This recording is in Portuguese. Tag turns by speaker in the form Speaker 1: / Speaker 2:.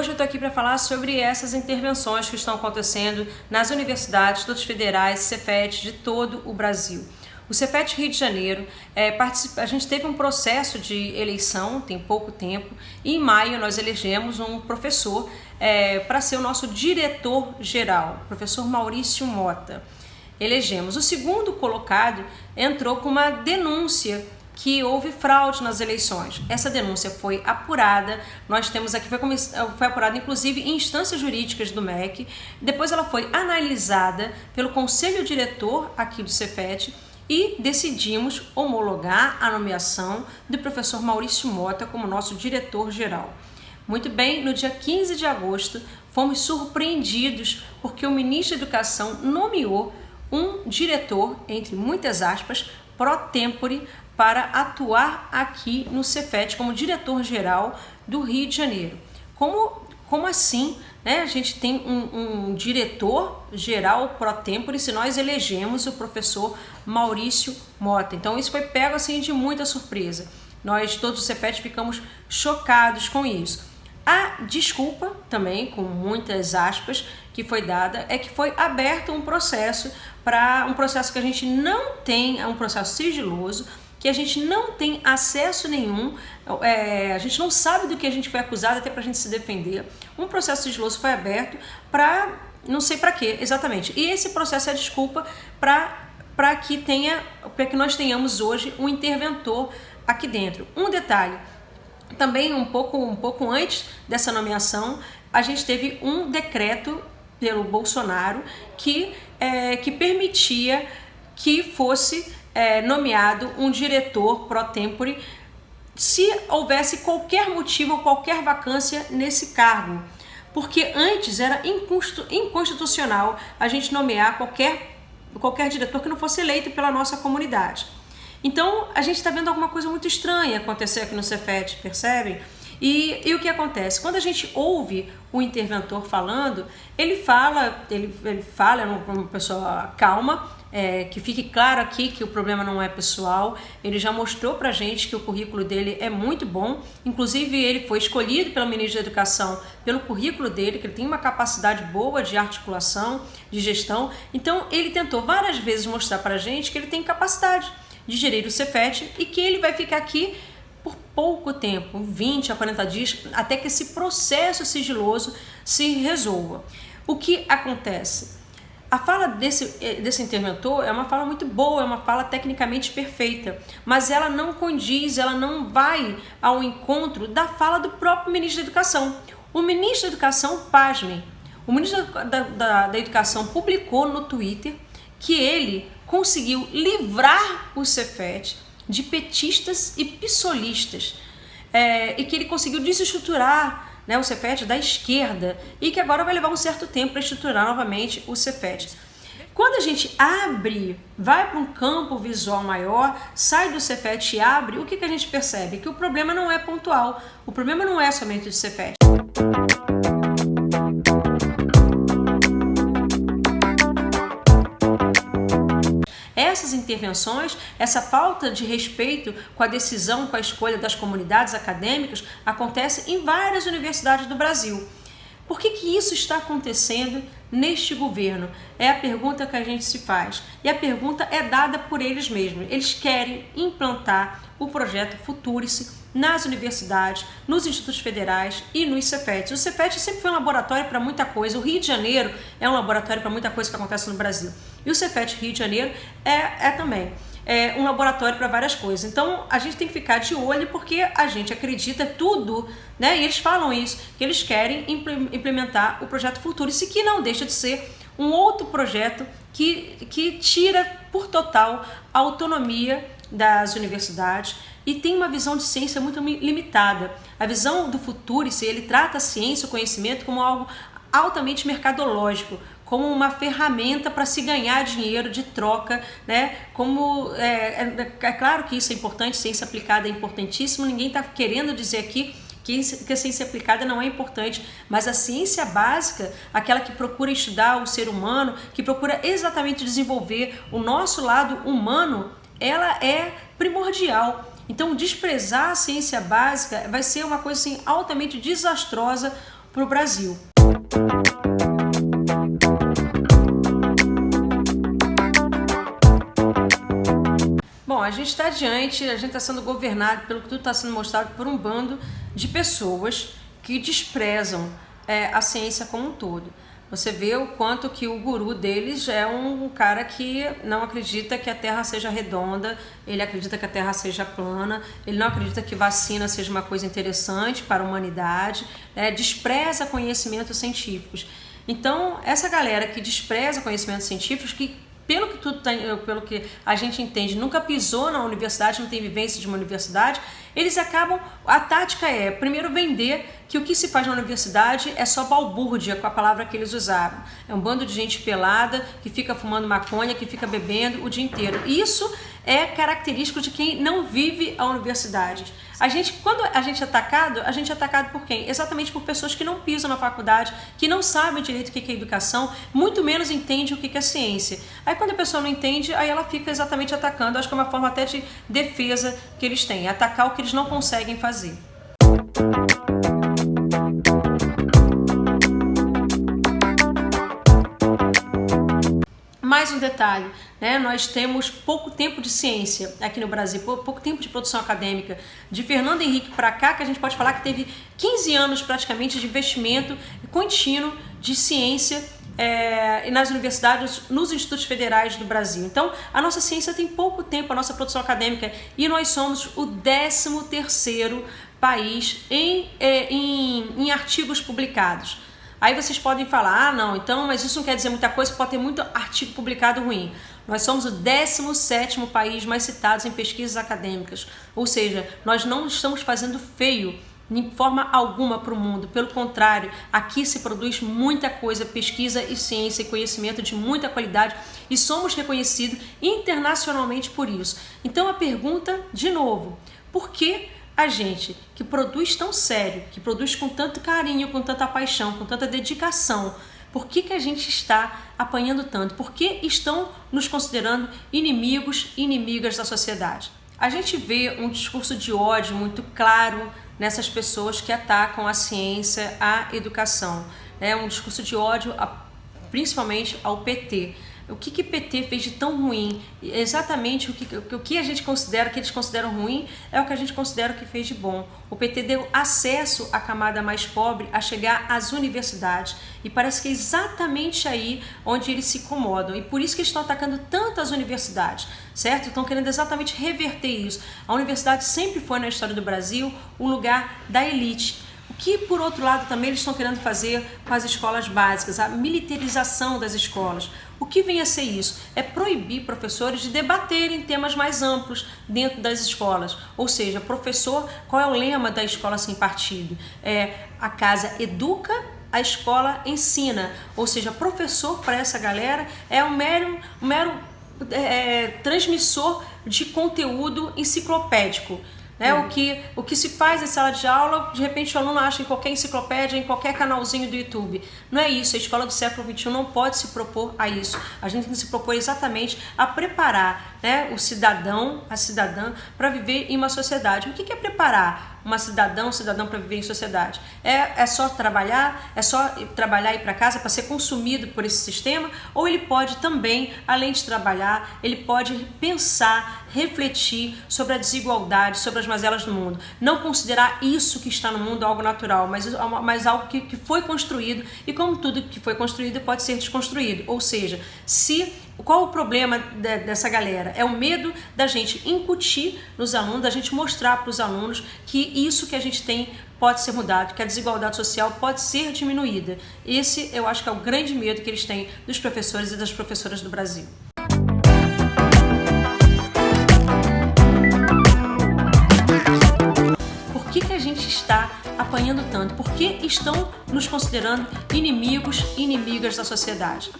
Speaker 1: hoje eu estou aqui para falar sobre essas intervenções que estão acontecendo nas universidades, todos federais, Cefet de todo o Brasil. O Cefet Rio de Janeiro, a gente teve um processo de eleição, tem pouco tempo, e em maio nós elegemos um professor para ser o nosso diretor-geral, o professor Maurício Mota. Elegemos. O segundo colocado entrou com uma denúncia que houve fraude nas eleições. Essa denúncia foi apurada, nós temos aqui, foi apurada inclusive em instâncias jurídicas do MEC, depois ela foi analisada pelo Conselho Diretor aqui do Cefet e decidimos homologar a nomeação do professor Maurício Mota como nosso diretor-geral. Muito bem, no dia 15 de agosto, fomos surpreendidos porque o ministro da Educação nomeou um diretor, entre muitas aspas, pro tempore, para atuar aqui no Cefet como diretor-geral do Rio de Janeiro. Como assim, né? A gente tem um diretor-geral pro tempore se nós elegemos o professor Maurício Mota? Então isso foi pego assim de muita surpresa. Nós todos do Cefet ficamos chocados com isso. A desculpa também, com muitas aspas, que foi dada, é que foi aberto um processo que a gente não tem, é um processo sigiloso, que a gente não tem acesso nenhum, a gente não sabe do que a gente foi acusado até para a gente se defender. Um processo sigiloso foi aberto para não sei para quê exatamente. E esse processo é a desculpa para que nós tenhamos hoje um interventor aqui dentro. Um detalhe, também um pouco antes dessa nomeação, a gente teve um decreto pelo Bolsonaro que permitia que fosse nomeado um diretor pro tempore se houvesse qualquer motivo ou qualquer vacância nesse cargo, porque antes era inconstitucional a gente nomear qualquer diretor que não fosse eleito pela nossa comunidade. Então a gente está vendo alguma coisa muito estranha acontecer aqui no Cefet, percebem? E o que acontece? Quando a gente ouve o interventor falando, ele fala, é uma pessoa calma, que fique claro aqui que o problema não é pessoal. Ele já mostrou pra gente que o currículo dele é muito bom, inclusive ele foi escolhido pelo ministro da Educação pelo currículo dele, que ele tem uma capacidade boa de articulação, de gestão. Então ele tentou várias vezes mostrar pra gente que ele tem capacidade de gerir o Cefet e que ele vai ficar aqui por pouco tempo, 20 a 40 dias, até que esse processo sigiloso se resolva. O que acontece? A fala desse interventor é uma fala muito boa, é uma fala tecnicamente perfeita, mas ela não condiz, ela não vai ao encontro da fala do próprio ministro da Educação. O ministro da Educação, pasmem, o ministro da Educação publicou no Twitter que ele conseguiu livrar o Cefet de petistas e pissolistas, e que ele conseguiu desestruturar, né, o Cefet da esquerda, e que agora vai levar um certo tempo para estruturar novamente o Cefet. Quando a gente vai para um campo visual maior, sai do Cefet e abre, o que a gente percebe? Que o problema não é pontual, o problema não é somente do Cefet. Essas intervenções, essa falta de respeito com a decisão, com a escolha das comunidades acadêmicas, acontece em várias universidades do Brasil. Por que isso está acontecendo neste governo? É a pergunta que a gente se faz. E a pergunta é dada por eles mesmos. Eles querem implantar o projeto Futurice nas universidades, nos institutos federais e nos Cefets. O Cefet sempre foi um laboratório para muita coisa. O Rio de Janeiro é um laboratório para muita coisa que acontece no Brasil. E o Cefet Rio de Janeiro também um laboratório para várias coisas. Então a gente tem que ficar de olho porque a gente acredita tudo, né? E eles falam isso, que eles querem implementar o projeto Futurice, que não deixa de ser um outro projeto que tira por total a autonomia das universidades e tem uma visão de ciência muito limitada. A visão do Futurice, ele trata a ciência, o conhecimento como algo altamente mercadológico, como uma ferramenta para se ganhar dinheiro de troca, né? É claro que isso é importante, ciência aplicada é importantíssimo, ninguém está querendo dizer aqui que a ciência aplicada não é importante, mas a ciência básica, aquela que procura estudar o ser humano, que procura exatamente desenvolver o nosso lado humano, ela é primordial. Então, desprezar a ciência básica vai ser uma coisa assim, altamente desastrosa para o Brasil. Bom, a gente está adiante, a gente está sendo governado, pelo que tudo está sendo mostrado, por um bando de pessoas que desprezam a ciência como um todo. Você vê o quanto que o guru deles é um cara que não acredita que a Terra seja redonda, ele acredita que a Terra seja plana, ele não acredita que vacina seja uma coisa interessante para a humanidade, despreza conhecimentos científicos. Então, essa galera que despreza conhecimentos científicos, que pelo que a gente entende, nunca pisou na universidade, não tem vivência de uma universidade, eles acabam, a tática é primeiro vender que o que se faz na universidade é só balbúrdia, com a palavra que eles usaram. É um bando de gente pelada, que fica fumando maconha, que fica bebendo o dia inteiro. Isso é característico de quem não vive a universidade. Quando a gente é atacado por quem? Exatamente por pessoas que não pisam na faculdade, que não sabem direito o que é educação, muito menos entendem o que é ciência. Aí quando a pessoa não entende, aí ela fica exatamente atacando. Acho que é uma forma até de defesa que eles têm, atacar o que eles não conseguem fazer. Mais um detalhe, nós temos pouco tempo de ciência aqui no Brasil, pouco tempo de produção acadêmica. De Fernando Henrique para cá, que a gente pode falar que teve 15 anos praticamente de investimento contínuo de ciência nas universidades, nos institutos federais do Brasil. Então, a nossa ciência tem pouco tempo, a nossa produção acadêmica, e nós somos o 13º país em artigos publicados. Aí vocês podem falar, não, então, mas isso não quer dizer muita coisa, pode ter muito artigo publicado ruim. Nós somos o 17º país mais citado em pesquisas acadêmicas, ou seja, nós não estamos fazendo feio de forma alguma para o mundo, pelo contrário, aqui se produz muita coisa, pesquisa e ciência e conhecimento de muita qualidade e somos reconhecidos internacionalmente por isso. Então a pergunta, de novo, por que a gente que produz tão sério, que produz com tanto carinho, com tanta paixão, com tanta dedicação, por que a gente está apanhando tanto? Por que estão nos considerando inimigas da sociedade? A gente vê um discurso de ódio muito claro nessas pessoas que atacam a ciência, a educação. É um discurso de ódio principalmente ao PT. O que o PT fez de tão ruim? Exatamente o que a gente considera, que eles consideram ruim, é o que a gente considera que fez de bom. O PT deu acesso à camada mais pobre a chegar às universidades. E parece que é exatamente aí onde eles se incomodam. E por isso que eles estão atacando tanto as universidades, certo? Estão querendo exatamente reverter isso. A universidade sempre foi, na história do Brasil, um lugar da elite. O que, por outro lado, também eles estão querendo fazer com as escolas básicas, a militarização das escolas. O que vem a ser isso? É proibir professores de debaterem temas mais amplos dentro das escolas. Ou seja, professor, qual é o lema da escola sem partido? A casa educa, a escola ensina. Ou seja, professor para essa galera é um mero transmissor de conteúdo enciclopédico. O que se faz em sala de aula, de repente o aluno acha em qualquer enciclopédia, em qualquer canalzinho do YouTube. Não é isso, a escola do século XXI não pode se propor a isso. A gente tem que se propor exatamente a preparar o cidadão, a cidadã, para viver em uma sociedade. O que é preparar um cidadão para viver em sociedade? É só trabalhar e ir para casa para ser consumido por esse sistema? Ou ele pode também, além de trabalhar, ele pode pensar, refletir sobre a desigualdade, sobre as mazelas do mundo. Não considerar isso que está no mundo algo natural, mas algo que foi construído, e como tudo que foi construído pode ser desconstruído. Ou seja, qual o problema dessa galera? É o medo da gente incutir nos alunos, da gente mostrar para os alunos que isso que a gente tem pode ser mudado, que a desigualdade social pode ser diminuída. Esse eu acho que é o grande medo que eles têm dos professores e das professoras do Brasil. Por que a gente está apanhando tanto? Por que estão nos considerando inimigas da sociedade?